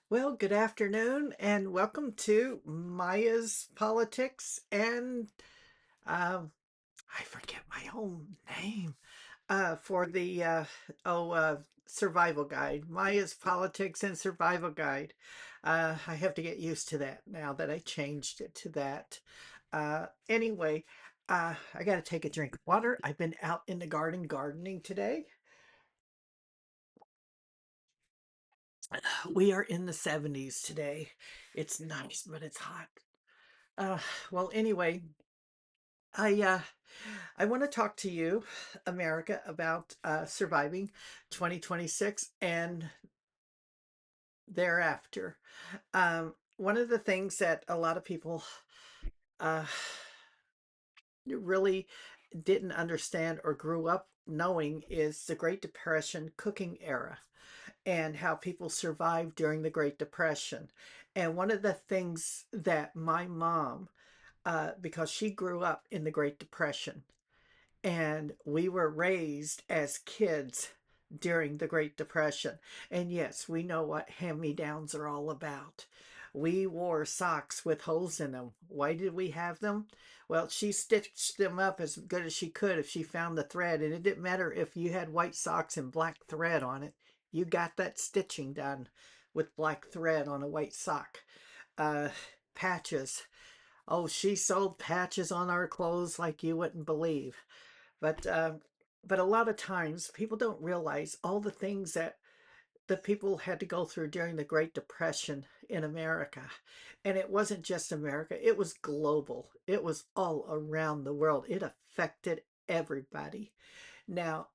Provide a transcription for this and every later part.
Well, good afternoon and welcome to Maya's Politics and um, I forget my own name for the survival guide. Maya's Politics and Survival Guide. I have to get used to that now that I changed it to that. Anyway, I got to take a drink of water. I've been out in the garden gardening today. We are in the 70s today. It's nice, but it's hot. Uh, well, anyway, I uh, I want to talk to you, America, about surviving 2026 and thereafter. One of the things that a lot of people uh, really didn't understand or grew up knowing is the Great Depression cooking era and how people survived during the Great Depression. And one of the things that my mom, because she grew up in the Great Depression, and we were raised as kids during the Great Depression. And yes, we know what hand me downs are all about. We wore socks with holes in them. Why did we have them? Well, she stitched them up as good as she could if she found the thread. And it didn't matter if you had white socks and black thread on it, you got that stitching done with black thread on a white sock. Uh, Patches. Oh, she sold patches on our clothes like you wouldn't believe. But but a lot of times people don't realize all the things that the people had to go through during the Great Depression in America. And it wasn't just America, it was global. It was all around the world. It affected everybody. Now,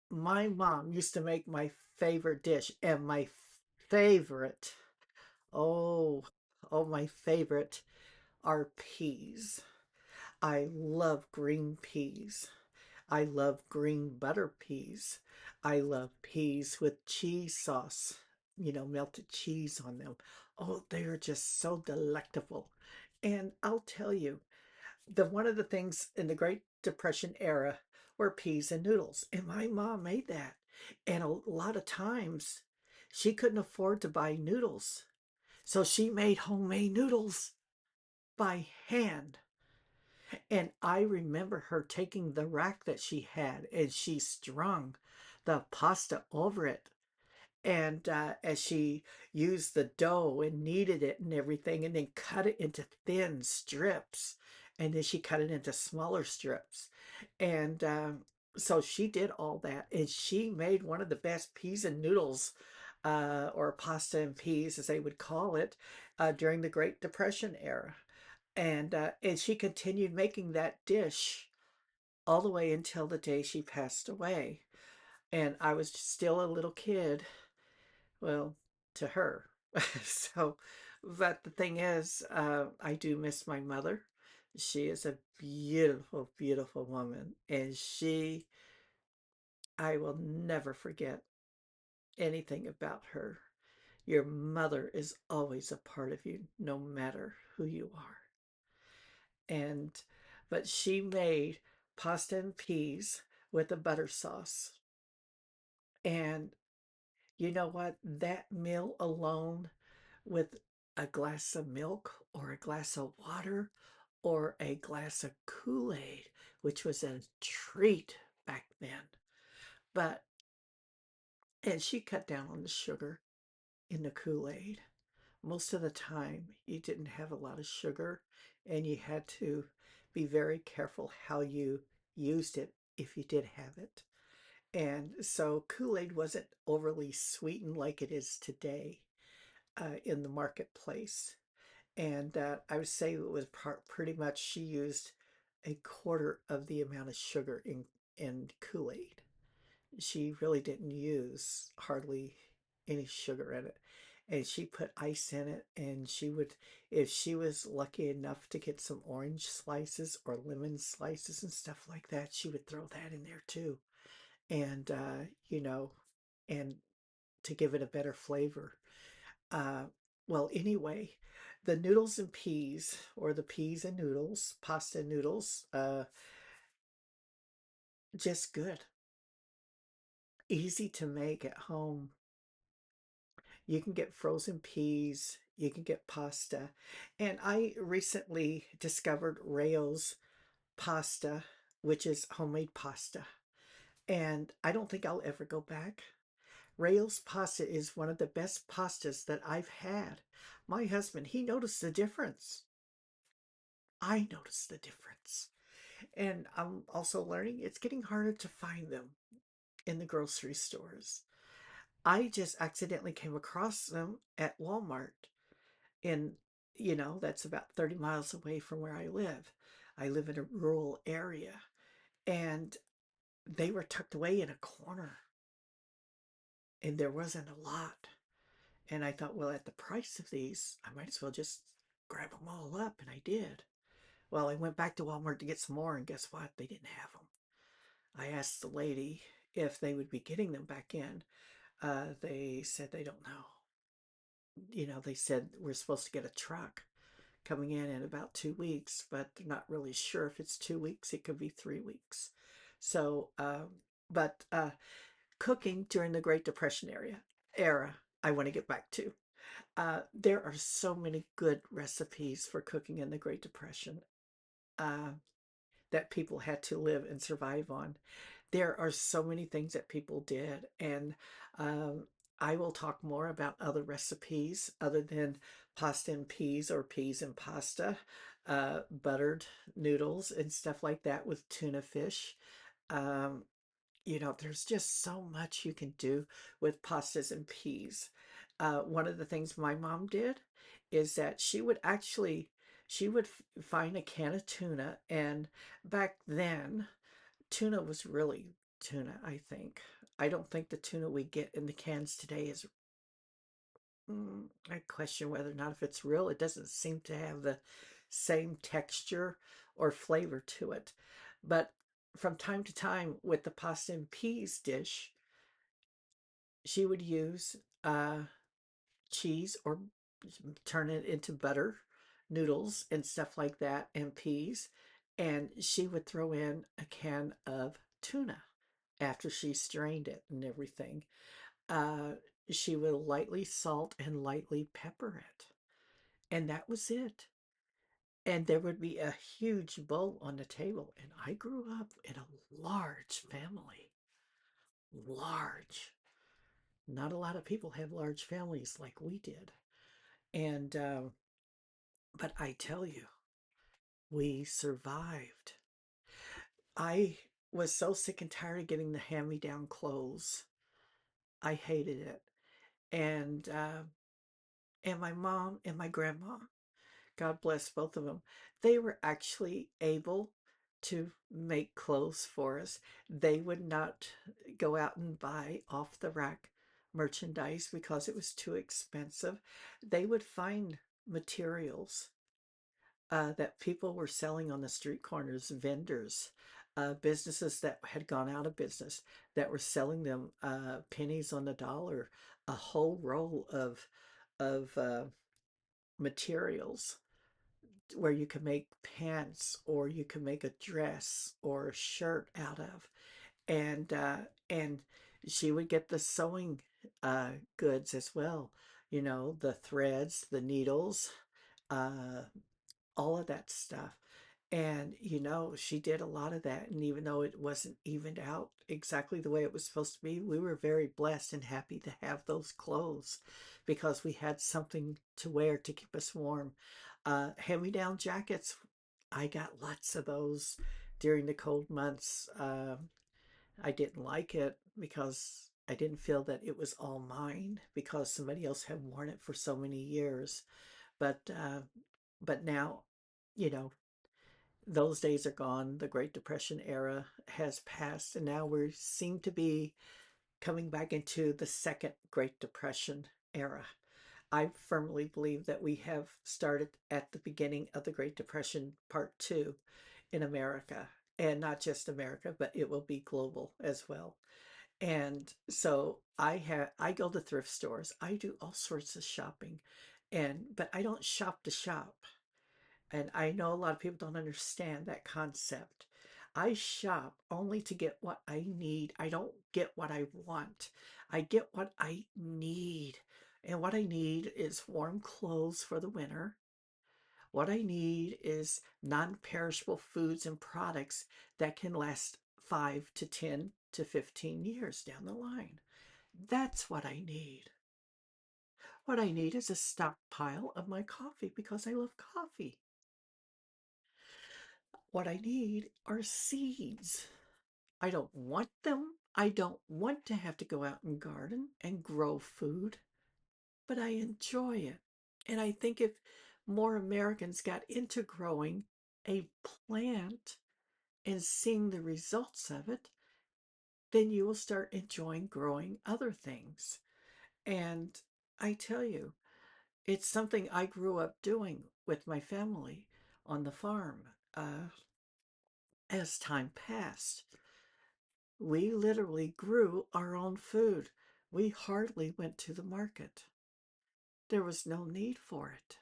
my mom used to make my favorite dish, and my favorite, oh, my favorite are peas. I love green peas. I love green butter peas. I love peas with cheese sauce, melted cheese on them. Oh, they are just so delectable. And I'll tell you, the one of the things in the Great Depression era were peas and noodles. And my mom made that. And a lot of times she couldn't afford to buy noodles. So she made homemade noodles by hand. And I remember her taking the rack that she had and she strung the pasta over it. And as she used the dough and kneaded it and everything, and then cut it into thin strips. And then she cut it into smaller strips. And so she did all that. And she made one of the best peas and noodles, or pasta and peas, as they would call it, during the Great Depression era. And she continued making that dish all the way until the day she passed away. And I was still a little kid, well, to her. So, but the thing is, I do miss my mother. She is a beautiful, beautiful woman, and I will never forget anything about her. Your mother is always a part of you, no matter who you are. And but she made pasta and peas with a butter sauce. And you know what? That meal alone, with a glass of milk or a glass of water or a glass of Kool-Aid, which was a treat back then. But and she cut down on the sugar in the Kool-Aid. Most of the time you didn't have a lot of sugar, and you had to be very careful how you used it if you did have it. And so Kool-Aid wasn't overly sweetened like it is today in the marketplace. And I would say it was pretty much she used a quarter of the amount of sugar in Kool-Aid. She really didn't use hardly any sugar in it. And she put ice in it, and she would, if she was lucky enough to get some orange slices or lemon slices and stuff like that, she would throw that in there too. And, and to give it a better flavor. Uh, well, anyway, the noodles and peas, or the peas and noodles, pasta noodles, just good. Easy to make at home. You can get frozen peas, you can get pasta. And I recently discovered Rayo's pasta, which is homemade pasta. And I don't think I'll ever go back. Rayo's pasta is one of the best pastas that I've had. My husband, he noticed the difference. I noticed the difference. And I'm also learning it's getting harder to find them in the grocery stores. I just accidentally came across them at Walmart in, that's about 30 miles away from where I live. I live in a rural area, and they were tucked away in a corner, and there wasn't a lot. And I thought, well, at the price of these, I might as well just grab them all up, and I did. Well, I went back to Walmart to get some more, and guess what? They didn't have them. I asked the lady if they would be getting them back in. They said they don't know. They said we're supposed to get a truck coming in about 2 weeks, but they're not really sure if it's 2 weeks. It could be 3 weeks. So, but cooking during the Great Depression era, I want to get back to. There are so many good recipes for cooking in the Great Depression uh, that people had to live and survive on. There are so many things that people did, and um, I will talk more about other recipes other than pasta and peas or peas and pasta, buttered noodles and stuff like that with tuna fish. Um, there's just so much you can do with pastas and peas. One of the things my mom did is that she would find a can of tuna, and back then tuna was really tuna, I think. I don't think the tuna we get in the cans today is. I question whether or not if it's real. It doesn't seem to have the same texture or flavor to it. But from time to time, with the pasta and peas dish, she would use cheese or turn it into butter, noodles, and stuff like that, and peas. And she would throw in a can of tuna after she strained it and everything. Uh, she would lightly salt and lightly pepper it. And that was it. And there would be a huge bowl on the table. And I grew up in a large family. Large. Not a lot of people have large families like we did. And, but I tell you, we survived. I was so sick and tired of getting the hand me down clothes. I hated it. And my mom and my grandma, God bless both of them, they were actually able to make clothes for us. They would not go out and buy off the rack merchandise because it was too expensive. They would find materials that people were selling on the street corners, vendors, businesses that had gone out of business that were selling them pennies on the dollar, a whole roll of materials where you can make pants or you can make a dress or a shirt out of, and she would get the sewing goods as well. The threads, the needles, uh, all of that stuff. And, she did a lot of that. And even though it wasn't evened out exactly the way it was supposed to be, we were very blessed and happy to have those clothes because we had something to wear to keep us warm. Hand-me-down jackets, I got lots of those during the cold months. I didn't like it because I didn't feel that it was all mine because somebody else had worn it for so many years. But now, you know, those days are gone. The Great Depression era has passed, and now we seem to be coming back into the second Great Depression era. I firmly believe that we have started at the beginning of the Great Depression part two in America, and not just America, but it will be global as well. And so I go to thrift stores. I do all sorts of shopping, but I don't shop to shop. And I know a lot of people don't understand that concept. I shop only to get what I need. I don't get what I want. I get what I need. And what I need is warm clothes for the winter. What I need is non perishable foods and products that can last 5 to 10 to 15 years down the line. That's what I need. What I need is a stockpile of my coffee because I love coffee. What I need are seeds. I don't want them. I don't want to have to go out and garden and grow food, but I enjoy it. And I think if more Americans got into growing a plant and seeing the results of it, then you will start enjoying growing other things. And I tell you, it's something I grew up doing with my family on the farm. As time passed, we literally grew our own food. We hardly went to the market. There was no need for it.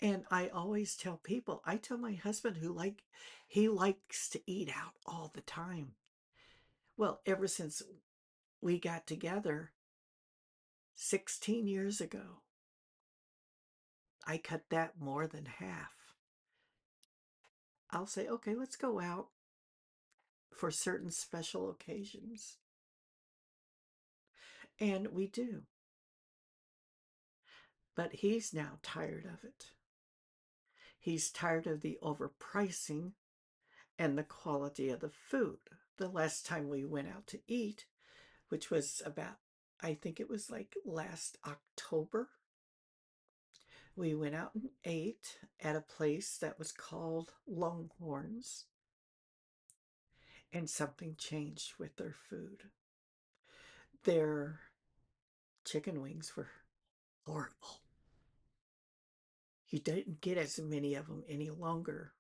And I always tell people, I tell my husband he likes to eat out all the time. Well, ever since we got together 16 years ago, I cut that more than half. I'll say, okay, let's go out for certain special occasions. And we do. But he's now tired of it. He's tired of the overpricing and the quality of the food. The last time we went out to eat, which was about, I think it was like last October, we went out and ate at a place that was called Longhorns, and something changed with their food. Their chicken wings were horrible. You didn't get as many of them any longer,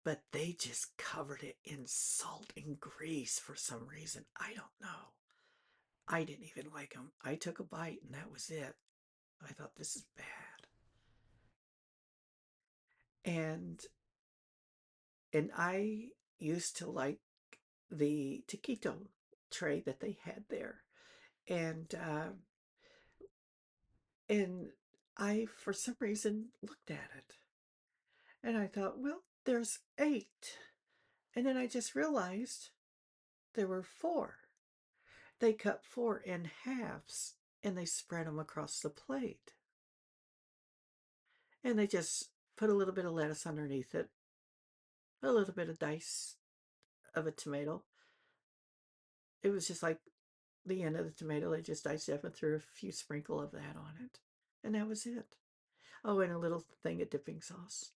but they just covered it in salt and grease for some reason. I don't know. I didn't even like them. I took a bite and that was it. I thought this is bad. And I used to like the taquito tray that they had there. And and I for some reason looked at it and I thought, well, there's 8. And then I just realized there were 4. They cut 4 in halves and they spread them across the plate. And they just put a little bit of lettuce underneath it, a little bit of dice of a tomato. It was just like the end of the tomato. They just diced it up and threw a few sprinkle of that on it. And that was it. Oh, and a little thing of dipping sauce.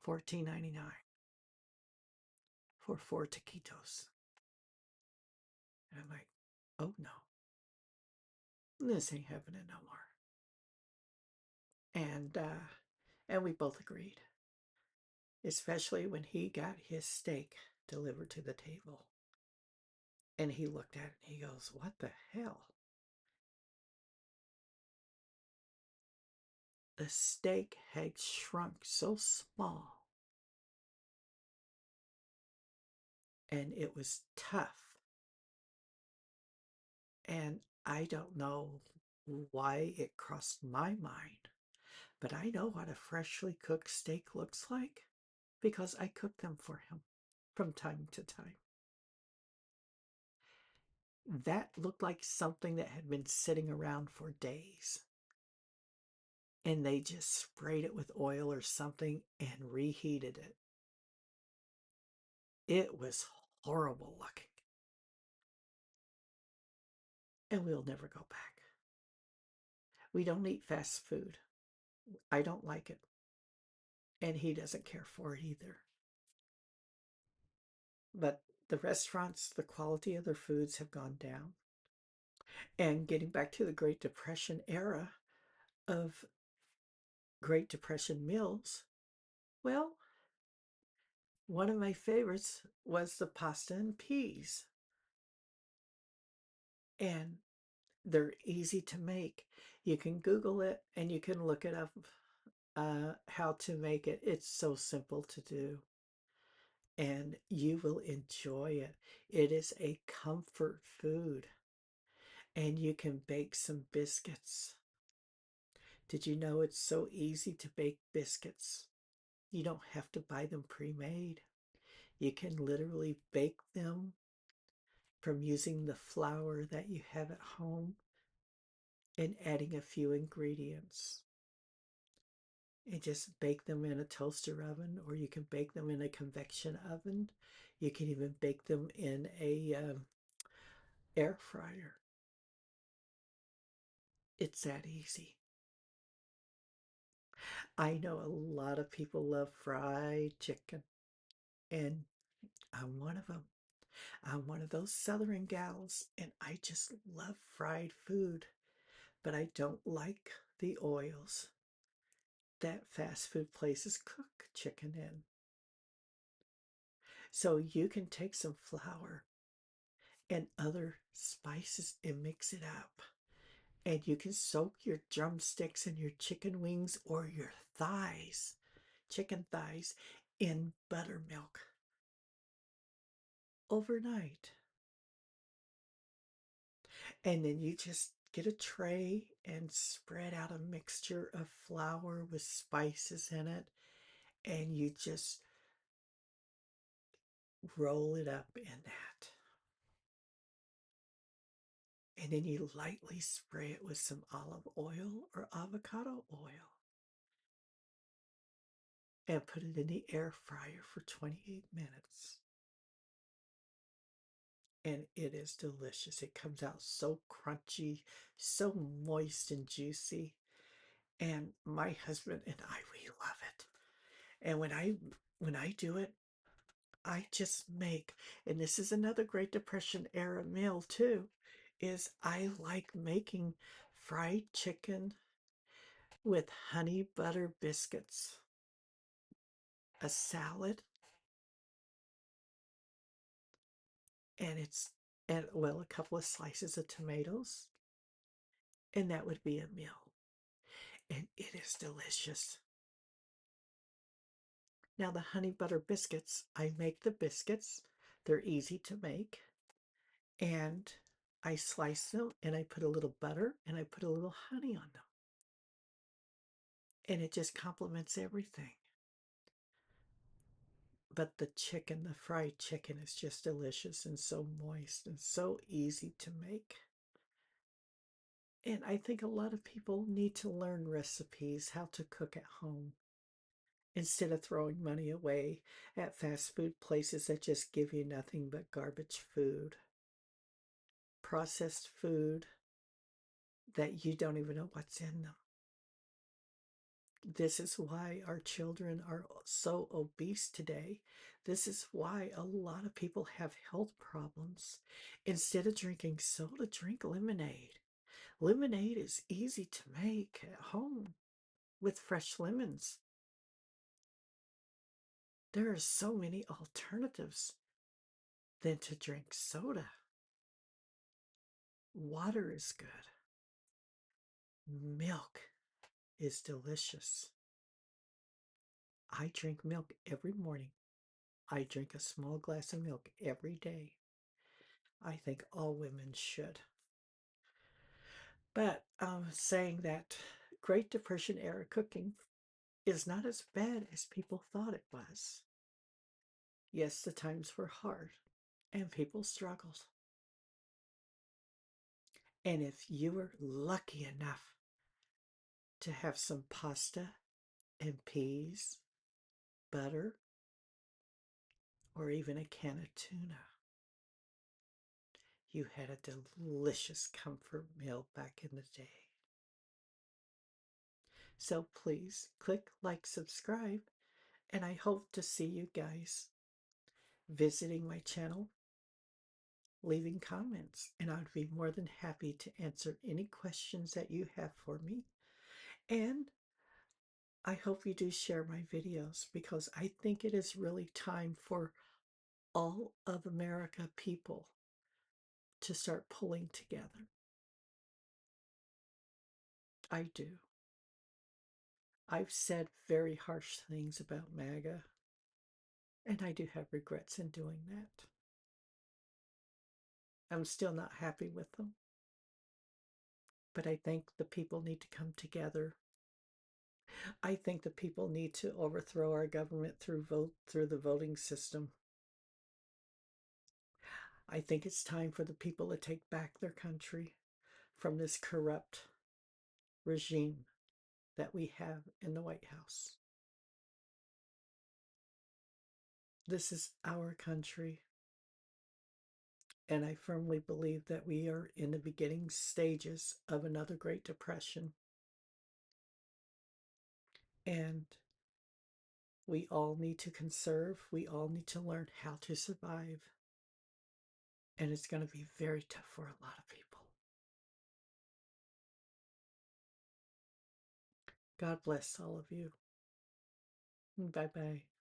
14.99 for 4 taquitos. And I'm like, oh no, this ain't happening no more. And we both agreed, especially when he got his steak delivered to the table. And he looked at it and he goes, what the hell? The steak had shrunk so small and it was tough. And I don't know why it crossed my mind, but I know what a freshly cooked steak looks like because I cook them for him from time to time. That looked like something that had been sitting around for days. And they just sprayed it with oil or something and reheated it. It was horrible looking. And we'll never go back. We don't eat fast food. I don't like it. And he doesn't care for it either. But the restaurants, the quality of their foods have gone down. And getting back to the Great Depression era of Great Depression meals, well, one of my favorites was the pasta and peas. And they're easy to make. You can Google it and you can look it up how to make it. It's so simple to do. and you will enjoy it. It is a comfort food, and you can bake some biscuits. Did you know it's so easy to bake biscuits? You don't have to buy them pre-made. You can literally bake them from using the flour that you have at home and adding a few ingredients. And just bake them in a toaster oven, or you can bake them in a convection oven. You can even bake them in a air fryer. It's that easy. I know a lot of people love fried chicken, and I'm one of them. I'm one of those southern gals, and I just love fried food, but I don't like the oils that fast food places cook chicken in. So you can take some flour and other spices and mix it up. And you can soak your drumsticks and your chicken wings or your thighs, chicken thighs, in buttermilk overnight. And then you just get a tray and spread out a mixture of flour with spices in it. And you just roll it up in that. And then you lightly spray it with some olive oil or avocado oil and put it in the air fryer for 28 minutes. And it is delicious. It comes out so crunchy, so moist and juicy. And my husband and I, we love it. And when I do it, I just make, and this is another Great Depression era meal too, is I like making fried chicken with honey butter biscuits, a salad, and well, a couple of slices of tomatoes, and that would be a meal. And it is delicious. Now, the honey butter biscuits, I make the biscuits. They're easy to make. And I slice them and I put a little butter and I put a little honey on them. And it just complements everything. But the chicken, the fried chicken, is just delicious and so moist and so easy to make. And I think a lot of people need to learn recipes, how to cook at home, instead of throwing money away at fast food places that just give you nothing but garbage food, processed food that you don't even know what's in them. This is why our children are so obese today. This is why a lot of people have health problems. Instead of drinking soda, drink lemonade. Lemonade is easy to make at home with fresh lemons. There are so many alternatives than to drink soda. Water is good. Milk is delicious. I drink milk every morning. I drink a small glass of milk every day. I think all women should. But saying that Great Depression era cooking is not as bad as people thought it was. Yes, the times were hard and people struggled. And if you were lucky enough to have some pasta and peas, butter, or even a can of tuna, you had a delicious comfort meal back in the day. So please click like, subscribe, and I hope to see you guys visiting my channel, leaving comments, and I'd be more than happy to answer any questions that you have for me. And I hope you do share my videos because I think it is really time for all of America people to start pulling together. I do. I've said very harsh things about MAGA, And I do have regrets in doing that. I'm still not happy with them. But I think the people need to come together. I think the people need to overthrow our government through the voting system. I think it's time for the people to take back their country from this corrupt regime that we have in the White House. This is our country, and I firmly believe that we are in the beginning stages of another Great Depression. And we all need to conserve, we all need to learn how to survive. And it's going to be very tough for a lot of people. God bless all of you. Bye bye.